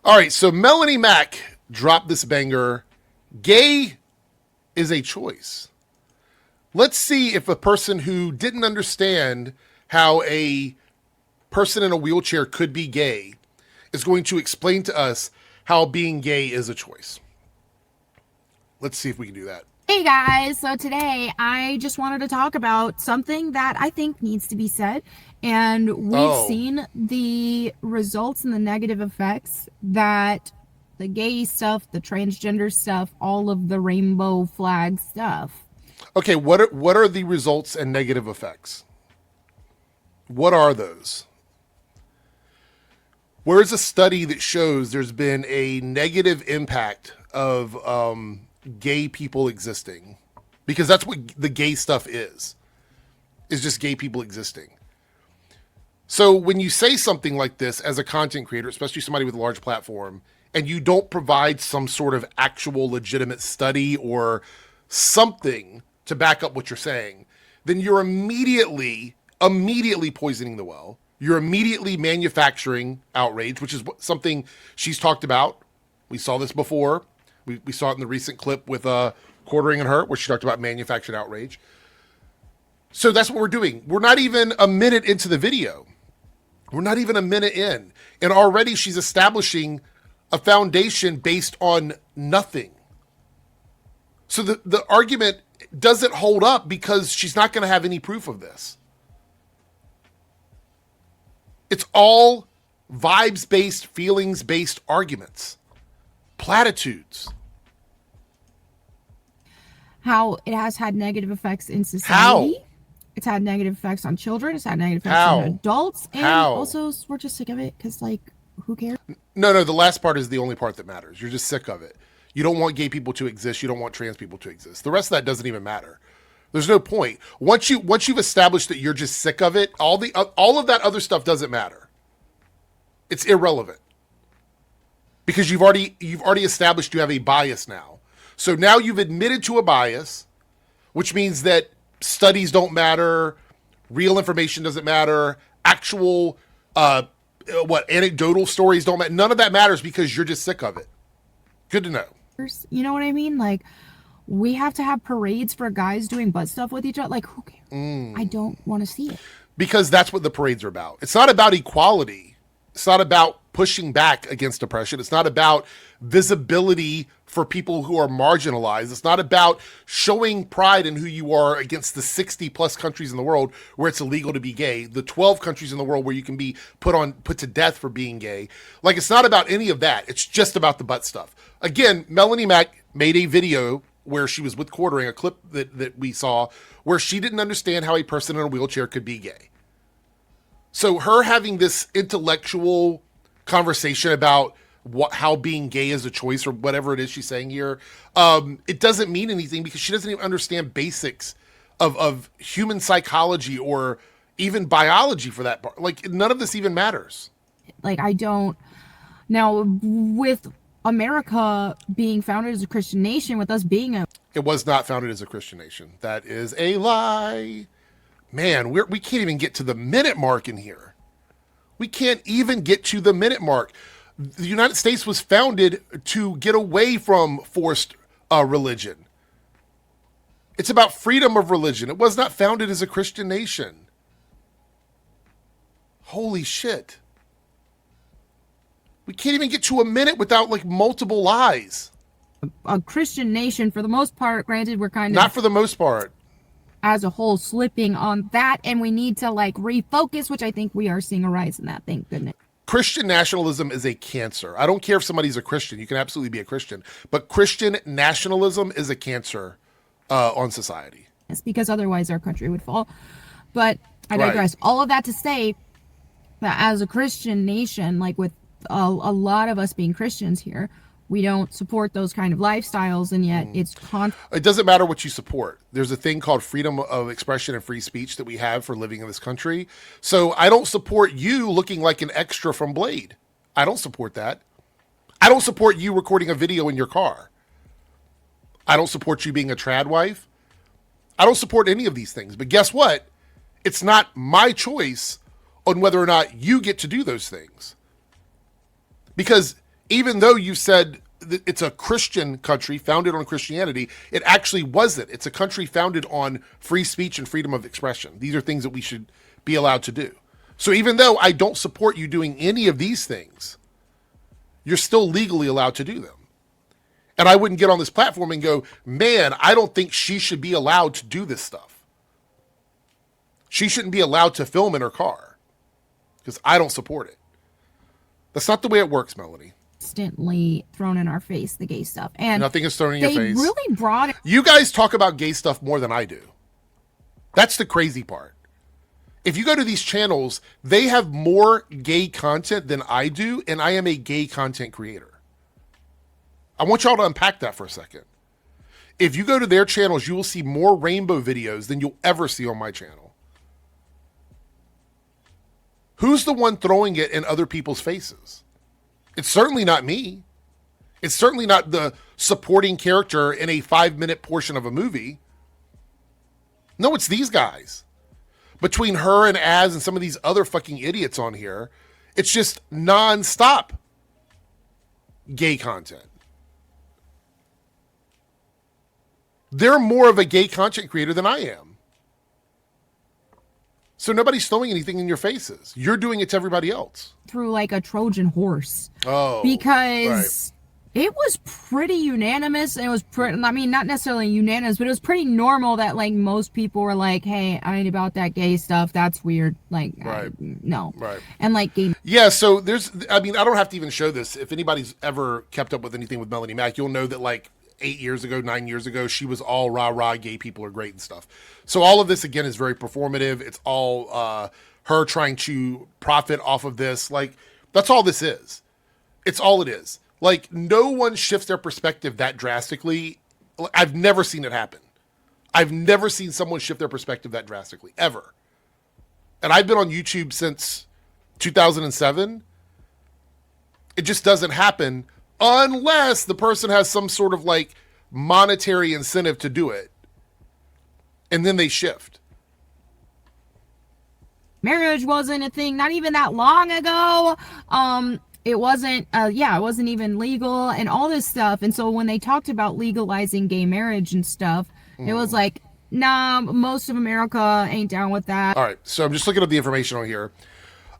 All right, so Melanie Mac dropped this banger. Gay is a choice. Let's see if a person who didn't understand how a person in a wheelchair could be gay is going to explain to us how being gay is a choice. Let's see if we can do that. Hey guys, so today I just wanted to talk about something that I think needs to be said, and we've seen the results and the negative effects that the gay stuff, the transgender stuff, all of the rainbow flag stuff. Okay, what are the results and negative effects? What are those? Where's a study that shows there's been a negative impact of gay people existing? Because that's what the gay stuff is just gay people existing. So when you say something like this as a content creator, especially somebody with a large platform, and you don't provide some sort of actual legitimate study or something to back up what you're saying, then you're immediately poisoning the well. You're immediately manufacturing outrage, which is something she's talked about. We saw this before. We saw it in the recent clip with Quartering and her, where she talked about manufactured outrage. So that's what we're doing. We're not even a minute into the video. We're not even a minute in. And already she's establishing a foundation based on nothing. So the argument doesn't hold up because she's not going to have any proof of this. It's all vibes-based, feelings-based arguments. Platitudes. How it has had negative effects in society. How? It's had negative effects on children. It's had negative effects on adults. And also, we're just sick of it because, like, who cares? No, the last part is the only part that matters. You're just sick of it. You don't want gay people to exist. You don't want trans people to exist. The rest of that doesn't even matter. There's no point. Once you've established that you're just sick of it, all of that other stuff doesn't matter. It's irrelevant. Because you've already established you have a bias now. So now you've admitted to a bias, which means that studies don't matter, real information doesn't matter, actual anecdotal stories don't matter. None of that matters because you're just sick of it. Good to know. You know what I mean? Like, we have to have parades for guys doing butt stuff with each other. Like, who cares? I don't want to see it. Because that's what the parades are about. It's not about equality. It's not about pushing back against oppression. It's not about visibility for people who are marginalized. It's not about showing pride in who you are against the 60 plus countries in the world where it's illegal to be gay, the 12 countries in the world where you can be put to death for being gay. Like, it's not about any of that. It's just about the butt stuff. Again, Melanie Mac made a video where she was with Quartering, a clip that we saw, where she didn't understand how a person in a wheelchair could be gay. So her having this intellectual conversation about how being gay is a choice or whatever it is she's saying here, it doesn't mean anything because she doesn't even understand basics of human psychology or even biology for that part. Like, none of this even matters. Like, I don't. Now, with America being founded as a Christian nation, with us being It was not founded as a Christian nation. That is a lie. Man, we can't even get to the minute mark in here. We can't even get to the minute mark. The United States was founded to get away from forced religion. It's about freedom of religion. It was not founded as a Christian nation. Holy shit. We can't even get to a minute without, like, multiple lies. A Christian nation, for the most part. Granted, we're kind of... Not for the most part. As a whole, slipping on that, and we need to, like, refocus, which I think we are seeing a rise in that, thank goodness. Christian nationalism is a cancer. I don't care if somebody's a Christian. You can absolutely be a Christian. But Christian nationalism is a cancer on society. It's because otherwise our country would fall. But I digress. Right. All of that to say that as a Christian nation, like with a lot of us being Christians here, we don't support those kind of lifestyles, and yet it doesn't matter what you support. There's a thing called freedom of expression and free speech that we have for living in this country. So I don't support you looking like an extra from Blade. I don't support that. I don't support you recording a video in your car. I don't support you being a trad wife. I don't support any of these things. But guess what? It's not my choice on whether or not you get to do those things. Because Even though you said that it's a Christian country founded on Christianity, it actually wasn't. It's a country founded on free speech and freedom of expression. These are things that we should be allowed to do. So even though I don't support you doing any of these things, you're still legally allowed to do them. And I wouldn't get on this platform and go, man, I don't think she should be allowed to do this stuff. She shouldn't be allowed to film in her car because I don't support it. That's not the way it works, Melonie. Constantly thrown in our face, the gay stuff. And nothing is thrown in your face. They really brought it. You guys talk about gay stuff more than I do. That's the crazy part. If you go to these channels, they have more gay content than I do, and I am a gay content creator. I want y'all to unpack that for a second. If you go to their channels, you will see more rainbow videos than you'll ever see on my channel. Who's the one throwing it in other people's faces? It's certainly not me. It's certainly not the supporting character in a 5-minute portion of a movie. No, it's these guys. Between her and Az and some of these other fucking idiots on here, it's just non-stop gay content. They're more of a gay content creator than I am. So nobody's throwing anything in your faces. You're doing it to everybody else. Through like a Trojan horse. Oh. Because it was pretty unanimous. It was pretty, I mean, not necessarily unanimous, but it was pretty normal that like most people were like, hey, I ain't about that gay stuff. That's weird. Like, no. Right. And like gay. Yeah. So there's, I mean, I don't have to even show this. If anybody's ever kept up with anything with Melonie Mac, you'll know that like 8 years ago, 9 years ago, she was all rah, gay people are great and stuff. So all of this, again, is very performative. It's all her trying to profit off of this. Like, that's all this is. It's all it is. Like, no one shifts their perspective that drastically. I've never seen it happen. I've never seen someone shift their perspective that drastically, ever. And I've been on YouTube since 2007. It just doesn't happen unless the person has some sort of like monetary incentive to do it. And then they shift. Marriage wasn't a thing not even that long ago. It wasn't, it wasn't even legal and all this stuff. And so when they talked about legalizing gay marriage and stuff, it was like, nah, most of America ain't down with that. All right, so I'm just looking up the information on here.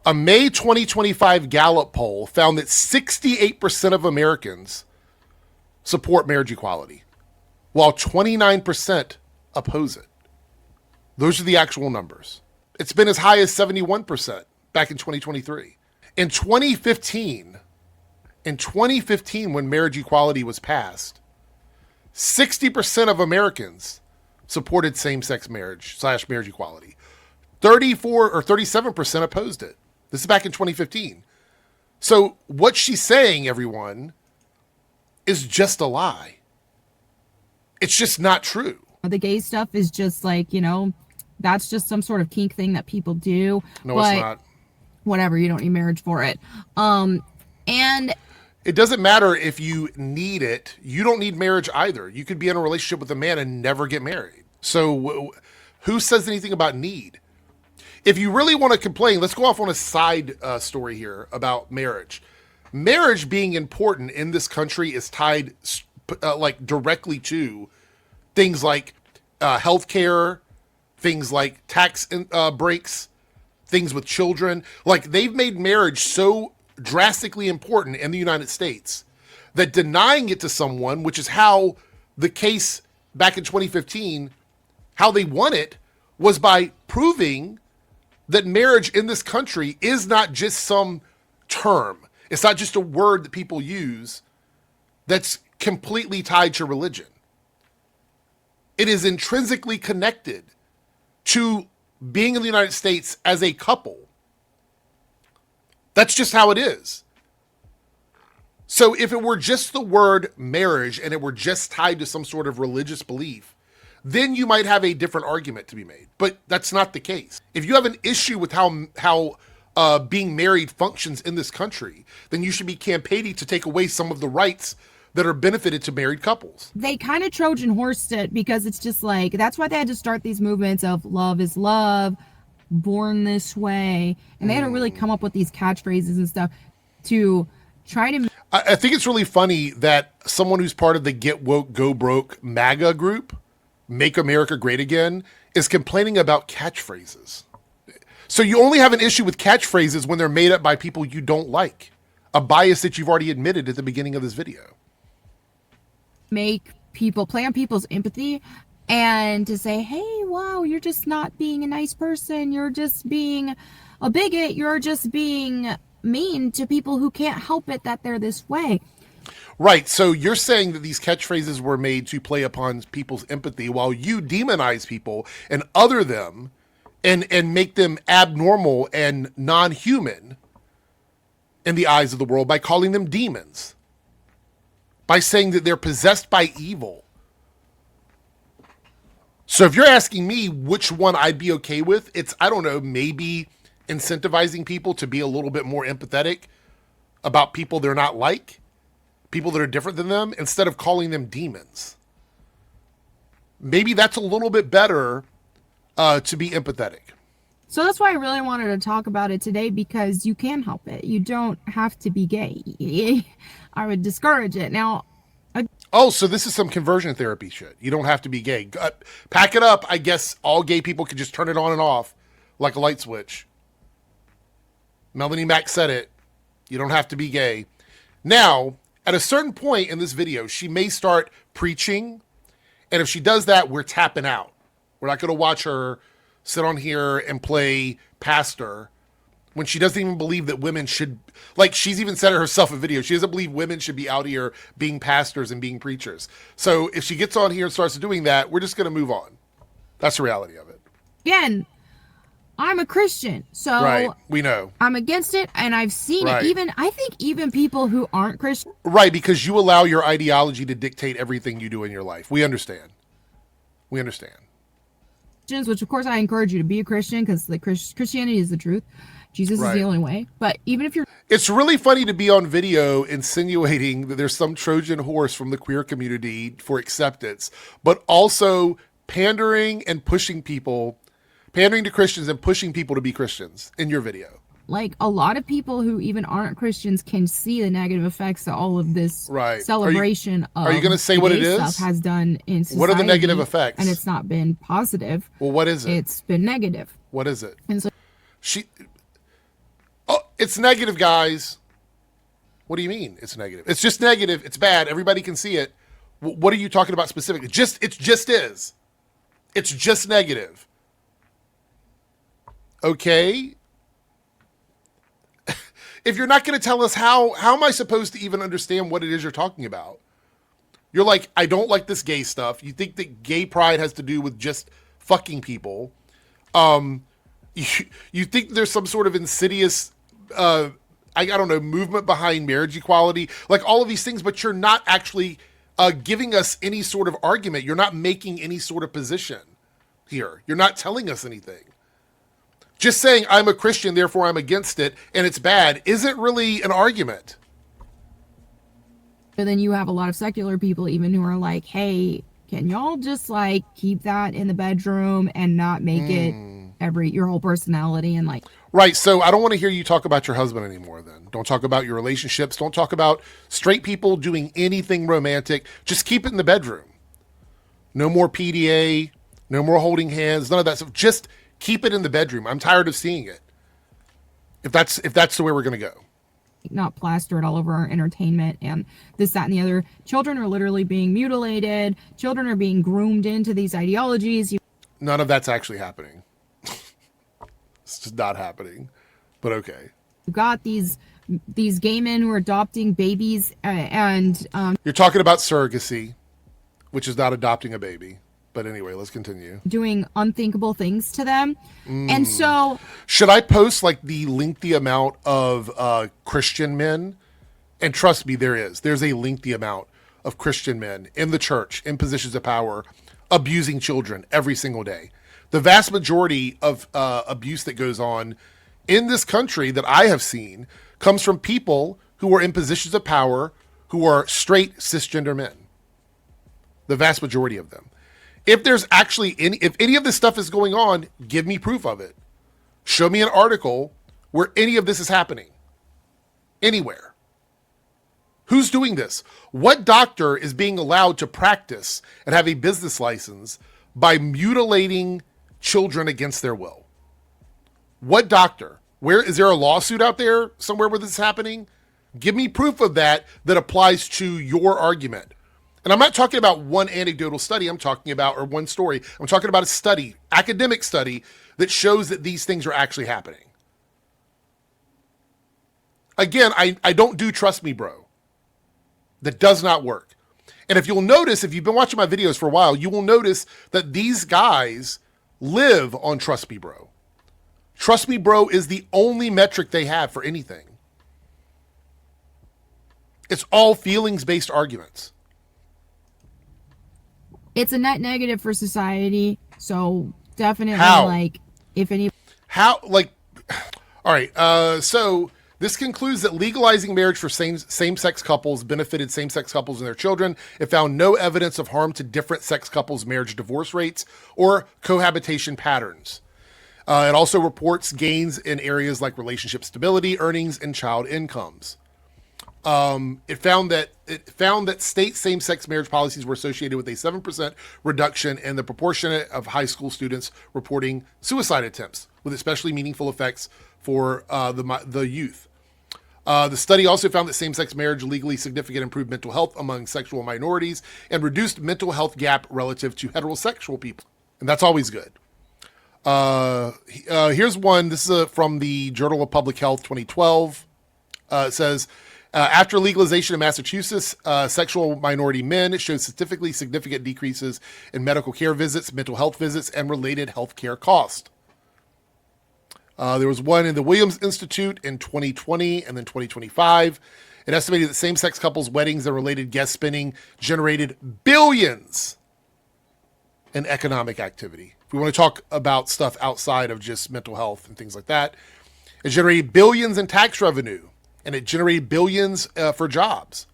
A May 2025 Gallup poll found that 68% of Americans support marriage equality, while 29% oppose it. Those are the actual numbers. It's been as high as 71% back in 2023. In 2015, when marriage equality was passed, 60% of Americans supported same-sex marriage / marriage equality. 34 or 37% opposed it. This is back in 2015. So what she's saying, everyone, is just a lie. It's just not true. The gay stuff is just like, that's just some sort of kink thing that people do. No, it's not. Whatever, you don't need marriage for it. And it doesn't matter if you need it. You don't need marriage either. You could be in a relationship with a man and never get married. So who says anything about need? If you really want to complain, let's go off on a side story here about marriage. Marriage being important in this country is tied directly to things like healthcare, things like tax breaks, things with children. Like, they've made marriage so drastically important in the United States that denying it to someone, which is how the case back in 2015, how they won it, was by proving that marriage in this country is not just some term. It's not just a word that people use that's completely tied to religion. It is intrinsically connected to being in the United States as a couple. That's just how it is. So if it were just the word marriage and it were just tied to some sort of religious belief, then you might have a different argument to be made. But that's not the case. If you have an issue with how being married functions in this country, then you should be campaigning to take away some of the rights that are benefited to married couples. They kind of Trojan horsed it because it's just like, that's why they had to start these movements of love is love, born this way. And they had to really come up with these catchphrases and stuff to try to I think it's really funny that someone who's part of the Get Woke, Go Broke MAGA group, Make America Great Again, is complaining about catchphrases. So you only have an issue with catchphrases when they're made up by people you don't like. A bias that you've already admitted at the beginning of this video. make people play on people's empathy and to say, hey, wow, you're just not being a nice person. You're just being a bigot. You're just being mean to people who can't help it that they're this way. Right. So you're saying that these catchphrases were made to play upon people's empathy while you demonize people and other them and make them abnormal and non-human in the eyes of the world by calling them demons, by saying that they're possessed by evil. So if you're asking me which one I'd be okay with, it's, I don't know, maybe incentivizing people to be a little bit more empathetic about people they're not like, people that are different than them, instead of calling them demons. Maybe that's a little bit better to be empathetic. So that's why I really wanted to talk about it today, because you can help it. You don't have to be gay. I would discourage it. Now, oh, so this is some conversion therapy shit. You don't have to be gay. Pack it up. I guess all gay people can just turn it on and off like a light switch. Melonie Mac said it. You don't have to be gay. Now, at a certain point in this video, she may start preaching. And if she does that, we're tapping out. We're not going to watch her sit on here and play pastor when she doesn't even believe that women should, like she's even said it herself in video, she doesn't believe women should be out here being pastors and being preachers. So if she gets on here and starts doing that, we're just going to move on. That's the reality of it. Again, I'm a Christian, so right, we know. I'm against it, and I've seen it. Even, I think even people who aren't Christian. Right, because you allow your ideology to dictate everything you do in your life. We understand. We understand. Which of course I encourage you to be a Christian, because the Christianity is the truth. Jesus is the only way. But even if you're... It's really funny to be on video insinuating that there's some Trojan horse from the queer community for acceptance, but also pandering and pushing people, pandering to Christians and pushing people to be Christians in your video. Like, a lot of people who even aren't Christians can see the negative effects that all of this celebration are you going to say what it is? Stuff has done in society. What are the negative effects? And it's not been positive. Well, what is it? It's been negative. What is it? And so it's negative, guys. What do you mean it's negative? It's just negative. It's bad. Everybody can see it. What are you talking about specifically? It just is. It's just negative. Okay. If you're not going to tell us how am I supposed to even understand what it is you're talking about? You're like, I don't like this gay stuff. You think that gay pride has to do with just fucking people. You think there's some sort of insidious, I don't know, movement behind marriage equality, like all of these things, but you're not actually giving us any sort of argument. You're not making any sort of position here. You're not telling us anything. Just saying I'm a Christian, therefore I'm against it, and it's bad, isn't really an argument. But then you have a lot of secular people even who are like, hey, can y'all just like keep that in the bedroom and not make it your whole personality and like... Right, so I don't want to hear you talk about your husband anymore then. Don't talk about your relationships. Don't talk about straight people doing anything romantic. Just keep it in the bedroom. No more PDA, no more holding hands, none of that stuff. Just keep it in the bedroom. I'm tired of seeing it. If that's the way we're going to go. Not plastered all over our entertainment and this, that, and the other. Children are literally being mutilated. Children are being groomed into these ideologies. None of that's actually happening. It's just not happening. But okay. You got these gay men who are adopting babies and you're talking about surrogacy, which is not adopting a baby. But anyway, let's continue. Doing unthinkable things to them. And so... Should I post like the lengthy amount of Christian men? And trust me, there's a lengthy amount of Christian men in the church, in positions of power, abusing children every single day. The vast majority of abuse that goes on in this country that I have seen comes from people who are in positions of power, who are straight cisgender men. The vast majority of them. If there's actually if any of this stuff is going on, give me proof of it. Show me an article where any of this is happening. Anywhere. Who's doing this? What doctor is being allowed to practice and have a business license by mutilating children against their will? What doctor? Where is there a lawsuit out there somewhere where this is happening? Give me proof of that applies to your argument. And I'm not talking about one anecdotal study. I'm talking about, or one story. I'm talking about a study, academic study, that shows that these things are actually happening. Again, I don't do trust me, bro. That does not work. And if you'll notice, if you've been watching my videos for a while, you will notice that these guys live on trust me, bro. Trust me, bro is the only metric they have for anything. It's all feelings-based arguments. It's a net negative for society. So definitely, How? like, if any... How, like, all right, so this concludes that legalizing marriage for same-sex couples benefited same-sex couples and their children. It found no evidence of harm to different sex couples' marriage divorce rates or cohabitation patterns. It also reports gains in areas like relationship stability, earnings, and child incomes. It found that state same-sex marriage policies were associated with a 7% reduction in the proportion of high school students reporting suicide attempts, with especially meaningful effects for the youth. The study also found that same-sex marriage legally significantly improved mental health among sexual minorities and reduced mental health gap relative to heterosexual people. And that's always good. Here's one. This is from the Journal of Public Health 2012. It says, after legalization in Massachusetts, sexual minority men showed statistically significant decreases in medical care visits, mental health visits, and related health care costs. There was one in the Williams Institute in 2020 and then 2025. It estimated that same-sex couples' weddings and related guest spending generated billions in economic activity. If we want to talk about stuff outside of just mental health and things like that, it generated billions in tax revenue, and it generated billions for jobs.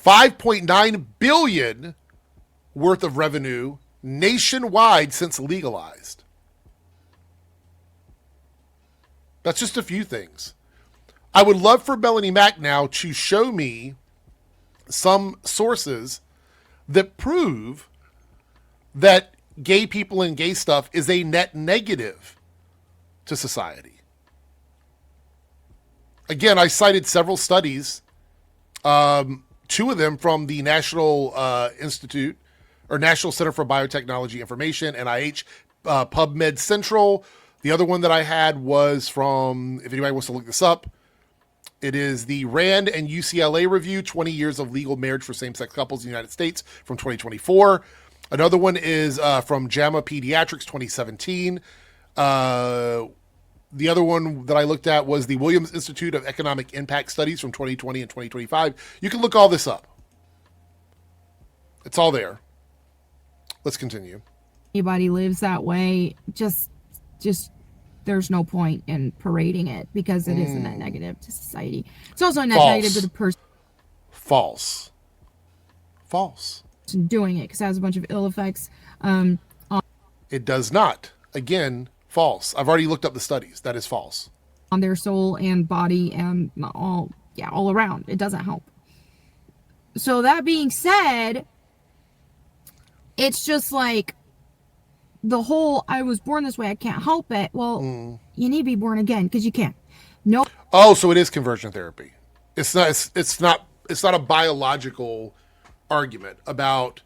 5.9 billion worth of revenue nationwide since legalized. That's just a few things. I would love for Melonie Mac now to show me some sources that prove that gay people and gay stuff is a net negative to society. Again, I cited several studies, two of them from the National Institute or National Center for Biotechnology Information, NIH, PubMed Central. The other one that I had was from, if anybody wants to look this up, it is the RAND and UCLA review, 20 years of legal marriage for same-sex couples in the United States from 2024. Another one is from JAMA Pediatrics 2017. The other one that I looked at was the Williams Institute of Economic Impact Studies from 2020 and 2025. You can look all this up. It's all there. Let's continue. Anybody lives that way, just there's no point in parading it because it is a net negative to society. It's also a net negative to the person. False. Doing it because it has a bunch of ill effects. It does not. Again, false. I've already looked up the studies. That is false. On their soul and body and all around. It doesn't help. So that being said, it's just like the whole I was born this way, I can't help it. Well, you need to be born again because you can't. No. Oh, so it is conversion therapy. It's not a biological argument about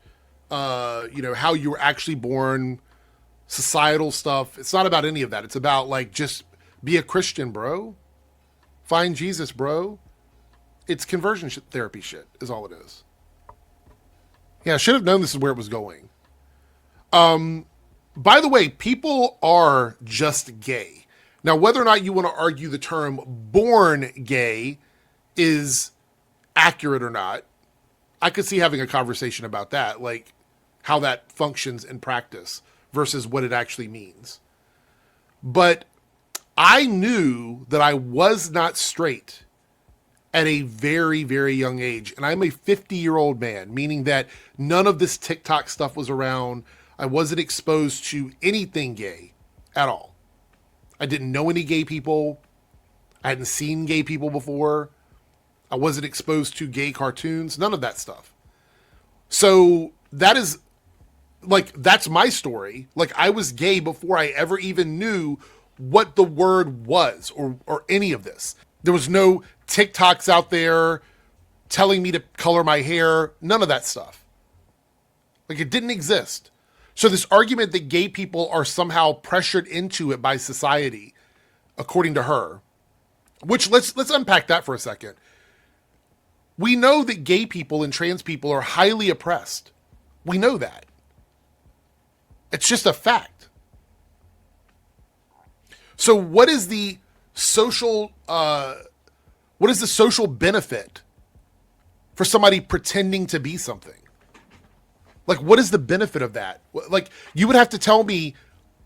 how you were actually born, societal stuff. It's not about any of that. It's about like just be a Christian, bro. Find Jesus, bro. It's conversion therapy shit is all it is. Yeah, I should have known this is where it was going. By the way, people are just gay. Now, whether or not you want to argue the term born gay is accurate or not, I could see having a conversation about that, like how that functions in practice versus what it actually means. But I knew that I was not straight at a very, very young age. And I'm a 50-year-old man, meaning that none of this TikTok stuff was around. I wasn't exposed to anything gay at all. I didn't know any gay people. I hadn't seen gay people before. I wasn't exposed to gay cartoons, none of that stuff. So that is like, that's my story. Like, I was gay before I ever even knew what the word was or any of this. There was no TikToks out there telling me to color my hair, none of that stuff. Like, it didn't exist. So this argument that gay people are somehow pressured into it by society, according to her, which let's unpack that for a second. We know that gay people and trans people are highly oppressed. We know that. It's just a fact. So what is the social benefit for somebody pretending to be something? Like, what is the benefit of that? Like, you would have to tell me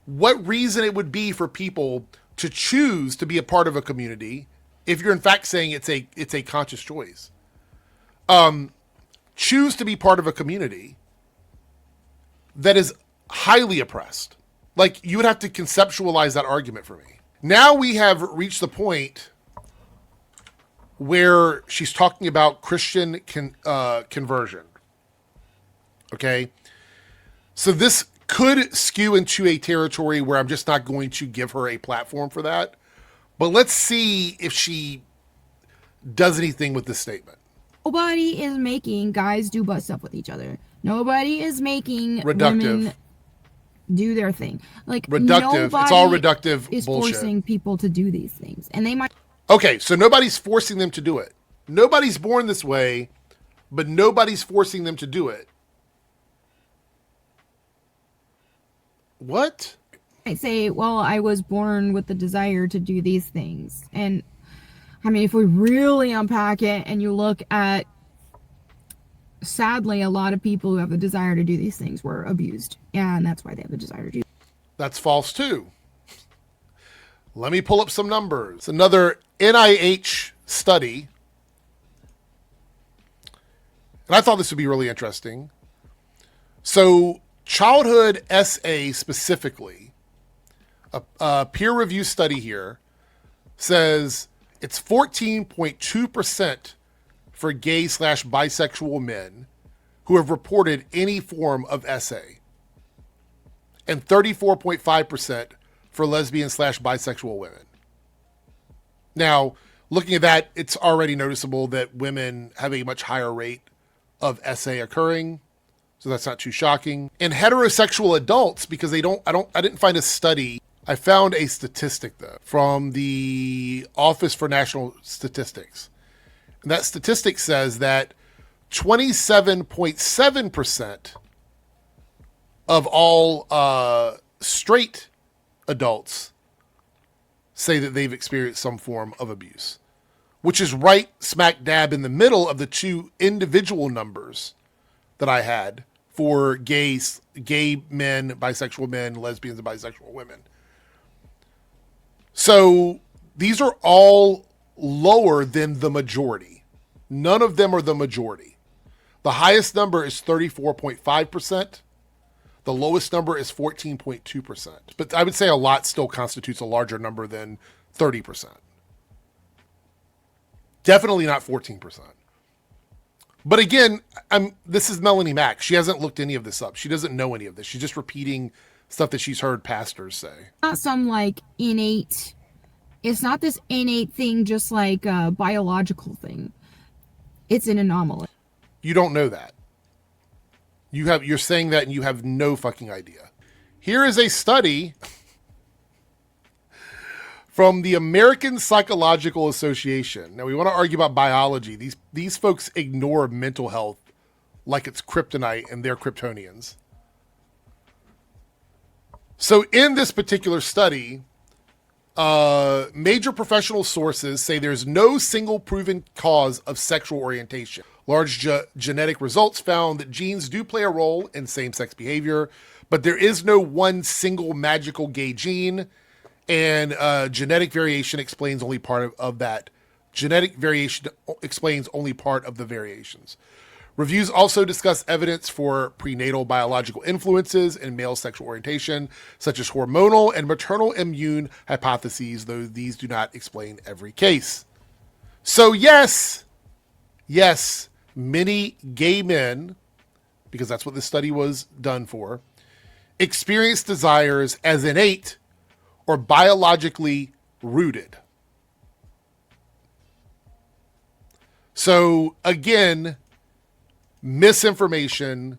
what reason it would be for people to choose to be a part of a community if you're in fact saying it's a conscious choice. Choose to be part of a community that is highly oppressed. Like, you would have to conceptualize that argument for me. Now we have reached the point where she's talking about Christian conversion. Okay. So this could skew into a territory where I'm just not going to give her a platform for that. But let's see if she does anything with this statement. Nobody is making guys do butt stuff with each other. Nobody is making reductive women do their thing. Like, reductive. It's all reductive is bullshit. Forcing people to do these things, and they might. Okay, so nobody's forcing them to do it. Nobody's born this way, but nobody's forcing them to do it. What? I say, well, I was born with the desire to do these things. And I mean, if we really unpack it and you look at, sadly, a lot of people who have the desire to do these things were abused. And that's why they have the desire to do. That's false too. Let me pull up some numbers. It's another NIH study. And I thought this would be really interesting. So, childhood SA specifically, a peer review study here says it's 14.2% for gay/bisexual men who have reported any form of SA, and 34.5% for lesbian/bisexual women. Now, looking at that, it's already noticeable that women have a much higher rate of SA occurring. So that's not too shocking. And heterosexual adults, because I didn't find a study. I found a statistic though from the Office for National Statistics. And that statistic says that 27.7% of all straight adults say that they've experienced some form of abuse, which is right smack dab in the middle of the two individual numbers that I had for gay men, bisexual men, lesbians, and bisexual women. So these are all lower than the majority. None of them are the majority. The highest number is 34.5%. The lowest number is 14.2%. But I would say a lot still constitutes a larger number than 30%. Definitely not 14%. But again, this is Melonie Mack. She hasn't looked any of this up. She doesn't know any of this. She's just repeating stuff that she's heard pastors say. Not some like innate. It's not this innate thing, just like a biological thing. It's an anomaly. You don't know that. You're saying that and you have no fucking idea. Here is a study from the American Psychological Association. Now, we want to argue about biology. These folks ignore mental health like it's kryptonite and they're Kryptonians. So in this particular study, major professional sources say there's no single proven cause of sexual orientation. Large genetic results found that genes do play a role in same-sex behavior, but there is no one single magical gay gene. And genetic variation explains only part of that. Genetic variation explains only part of the variations. Reviews also discuss evidence for prenatal biological influences in male sexual orientation, such as hormonal and maternal immune hypotheses, though these do not explain every case. So yes, yes, many gay men, because that's what this study was done for, experience desires as innate or biologically rooted. So again, misinformation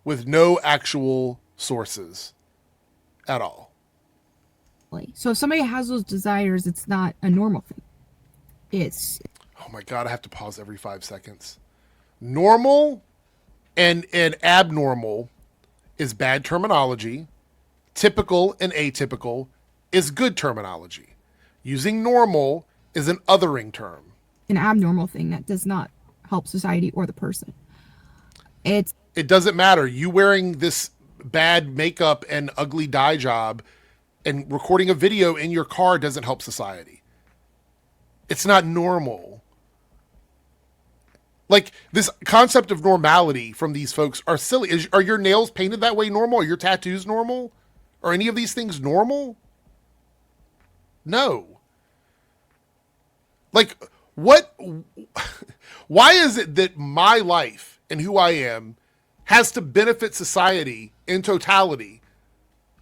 with no actual sources at all. So if somebody has those desires, it's not a normal thing. It's... Oh my God, I have to pause every 5 seconds. Normal and abnormal is bad terminology. Typical and atypical is good terminology. Using normal is an othering term. An abnormal thing that does not help society or the person. It doesn't matter. You wearing this bad makeup and ugly dye job and recording a video in your car doesn't help society. It's not normal. Like, this concept of normality from these folks are silly. Are your nails painted that way normal? Are your tattoos normal? Are any of these things normal? No. Like, what? Why is it that my life and who I am has to benefit society in totality?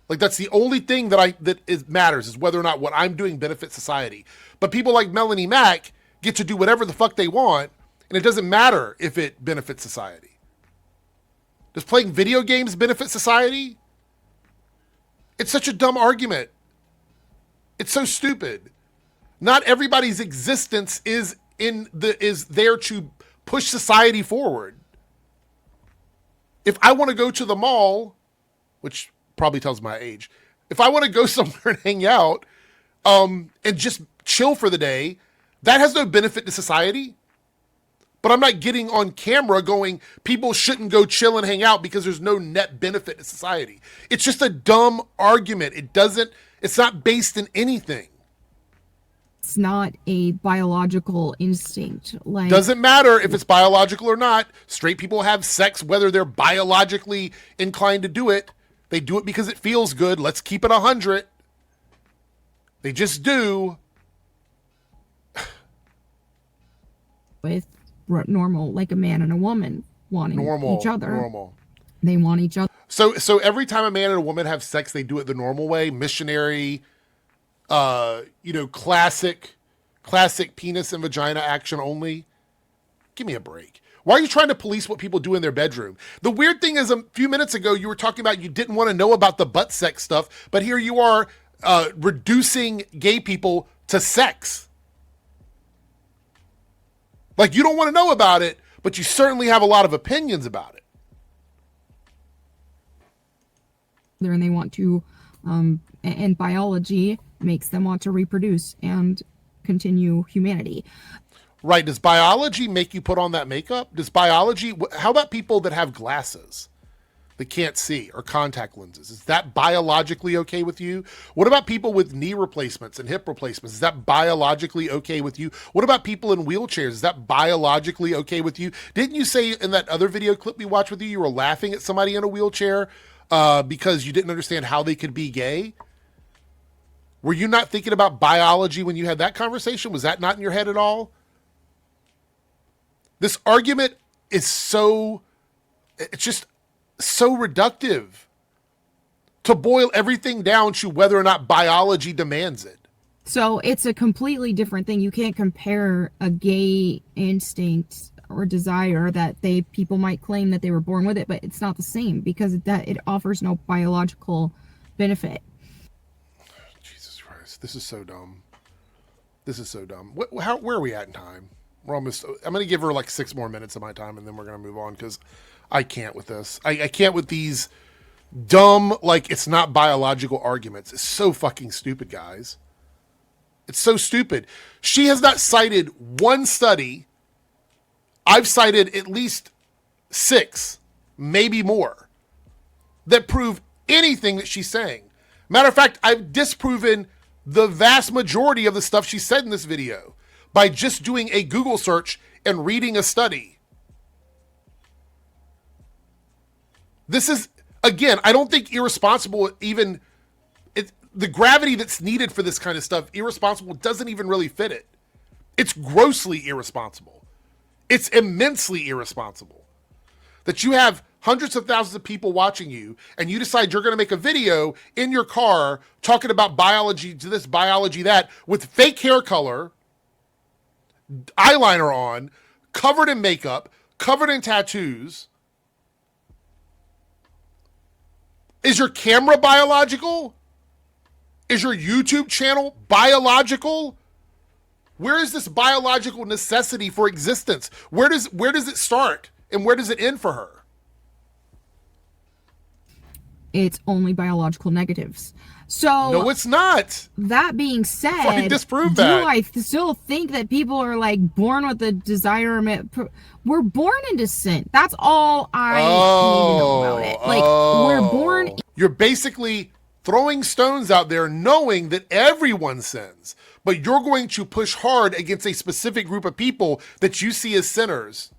Like, that's the only thing that matters, is whether or not what I'm doing benefits society. But people like Melonie Mac get to do whatever the fuck they want, and it doesn't matter if it benefits society. Does playing video games benefit society? It's such a dumb argument. It's so stupid. Not everybody's existence is there to push society forward. If I want to go to the mall, which probably tells my age, if I want to go somewhere and hang out, and just chill for the day, that has no benefit to society. But I'm not getting on camera going, people shouldn't go chill and hang out because there's no net benefit to society. It's just a dumb argument. It's not based in anything. It's not a biological instinct. Like, doesn't matter if it's biological or not. Straight people have sex whether they're biologically inclined to do it. They do it because it feels good. Let's keep it 100. They just do. With normal, like a man and a woman wanting each other. Normal. They want each other. So every time a man and a woman have sex, they do it the normal way. Missionary, classic penis and vagina action only. Give me a break. Why are you trying to police what people do in their bedroom? The weird thing is, a few minutes ago, you were talking about you didn't want to know about the butt sex stuff, but here you are reducing gay people to sex. Like, you don't want to know about it, but you certainly have a lot of opinions about it. And they want to, and biology makes them want to reproduce and continue humanity. Right. Does biology make you put on that makeup? How about people that have glasses that can't see, or contact lenses? Is that biologically okay with you? What about people with knee replacements and hip replacements? Is that biologically okay with you? What about people in wheelchairs? Is that biologically okay with you? Didn't you say in that other video clip we watched with you were laughing at somebody in a wheelchair because you didn't understand how they could be gay? Were you not thinking about biology when you had that conversation? Was that not in your head at all? This argument is it's just so reductive to boil everything down to whether or not biology demands it. So it's a completely different thing. You can't compare a gay instinct or desire that people might claim that they were born with it, but it's not the same because it offers no biological benefit. Jesus Christ, this is so dumb. Where are we at in time? I'm going to give her like 6 more minutes of my time, and then we're going to move on because I can't with this. I can't with these dumb, like, it's not biological arguments. It's so fucking stupid, guys. It's so stupid. She has not cited one study. I've cited at least 6, maybe more, that prove anything that she's saying. Matter of fact, I've disproven the vast majority of the stuff she said in this video by just doing a Google search and reading a study. This is, again, I don't think irresponsible even, the gravity that's needed for this kind of stuff, irresponsible doesn't even really fit it. It's grossly irresponsible. It's immensely irresponsible that you have hundreds of thousands of people watching you and you decide you're going to make a video in your car talking about biology to this, biology that, with fake hair color, eyeliner on, covered in makeup, covered in tattoos. Is your camera biological? Is your YouTube channel biological? Where is this biological necessity for existence? Where does it start and where does it end for her? It's only biological negatives. So no, it's not. That being said, I disprove that. Do I still think that people are like born with a desire? We're born into sin. That's all I need to know about it. Like we're born. You're basically throwing stones out there knowing that everyone sins, but you're going to push hard against a specific group of people that you see as sinners,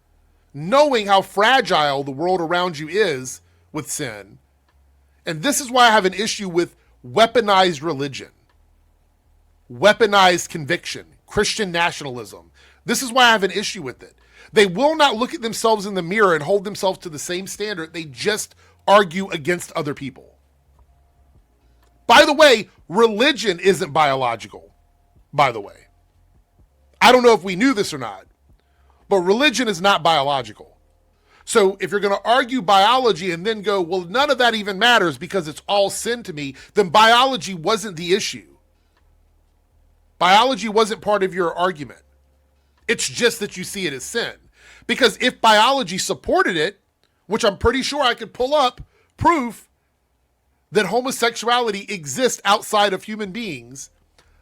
knowing how fragile the world around you is with sin. And this is why I have an issue with weaponized religion, weaponized conviction, Christian nationalism. This is why I have an issue with it. They will not look at themselves in the mirror and hold themselves to the same standard. They just argue against other people. By the way, religion isn't biological, by the way. I don't know if we knew this or not, but religion is not biological. So if you're going to argue biology and then go, well, none of that even matters because it's all sin to me, then biology wasn't the issue. Biology wasn't part of your argument. It's just that you see it as sin. Because if biology supported it, which I'm pretty sure I could pull up proof that homosexuality exists outside of human beings,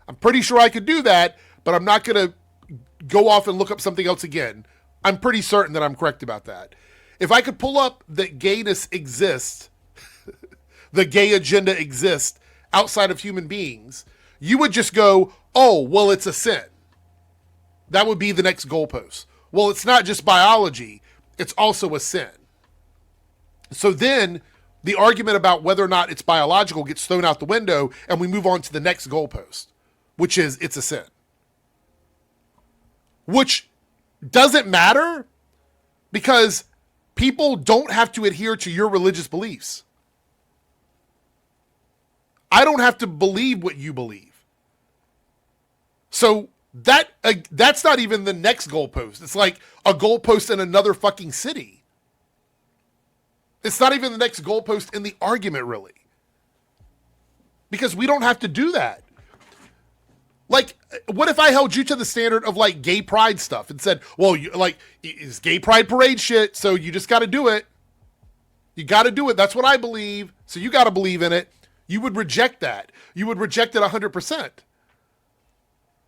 I'm pretty sure I could do that, but I'm not going to go off and look up something else again. I'm pretty certain that I'm correct about that. If I could pull up that gayness exists, the gay agenda exists outside of human beings, you would just go, oh, well, it's a sin. That would be the next goalpost. Well, it's not just biology, it's also a sin. So then the argument about whether or not it's biological gets thrown out the window and we move on to the next goalpost, which is it's a sin. Which doesn't matter because people don't have to adhere to your religious beliefs. I don't have to believe what you believe. So that's not even the next goalpost. It's like a goalpost in another fucking city. It's not even the next goalpost in the argument, really. Because we don't have to do that. Like, what if I held you to the standard of like gay pride stuff and said, well, it's gay pride parade shit, so you just got to do it. You got to do it. That's what I believe. So you got to believe in it. You would reject that. You would reject it 100%.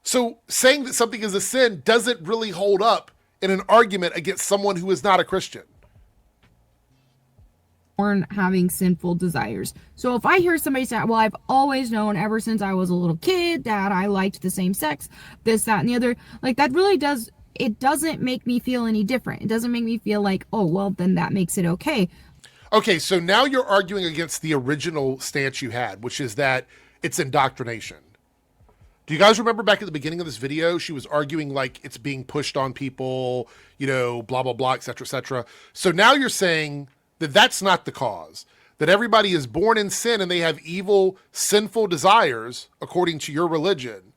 So saying that something is a sin doesn't really hold up in an argument against someone who is not a Christian. Born having sinful desires. So if I hear somebody say, well, I've always known ever since I was a little kid that I liked the same sex, this, that, and the other, like that really does, it doesn't make me feel any different. It doesn't make me feel like, oh, well, then that makes it okay. Okay, so now you're arguing against the original stance you had, which is that it's indoctrination. Do you guys remember back at the beginning of this video, she was arguing like it's being pushed on people, blah, blah, blah, et cetera, et cetera. So now you're saying that that's not the cause, that everybody is born in sin and they have evil, sinful desires according to your religion.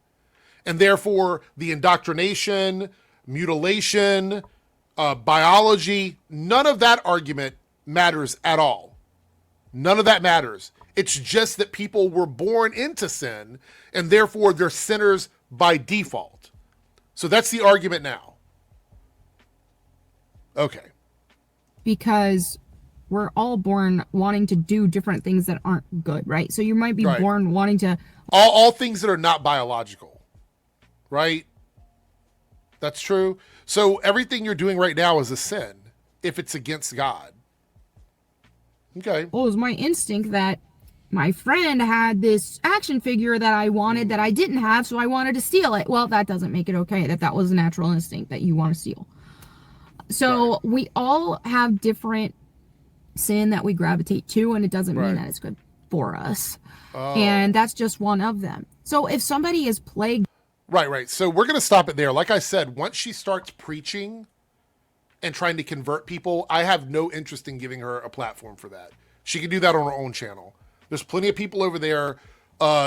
And therefore the indoctrination, mutilation, biology, none of that argument matters at all. None of that matters. It's just that people were born into sin and therefore they're sinners by default. So that's the argument now. Okay. Because we're all born wanting to do different things that aren't good, right? So you might be born wanting to... All things that are not biological, right? That's true. So everything you're doing right now is a sin if it's against God. Okay. Well, it was my instinct that my friend had this action figure that I wanted that I didn't have, so I wanted to steal it. Well, that doesn't make it okay that was a natural instinct that you want to steal. So we all have different sin that we gravitate to, and it doesn't mean that it's good for us. And that's just one of them. So if somebody is plagued... Right. So we're going to stop it there. Like I said, once she starts preaching and trying to convert people, I have no interest in giving her a platform for that. She can do that on her own channel. There's plenty of people over there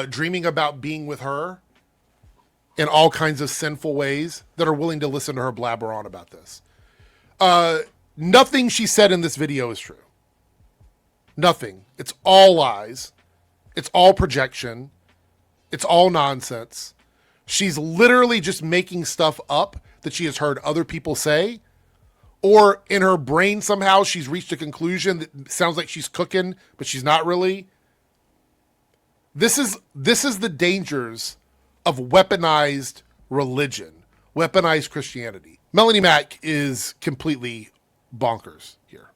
dreaming about being with her in all kinds of sinful ways that are willing to listen to her blabber on about this. Nothing she said in this video is true. Nothing. It's all lies. It's all projection. It's all nonsense. She's literally just making stuff up that she has heard other people say, or in her brain somehow she's reached a conclusion that sounds like she's cooking, but she's not really. This is the dangers of weaponized religion, weaponized Christianity. Melonie Mac is completely bonkers here.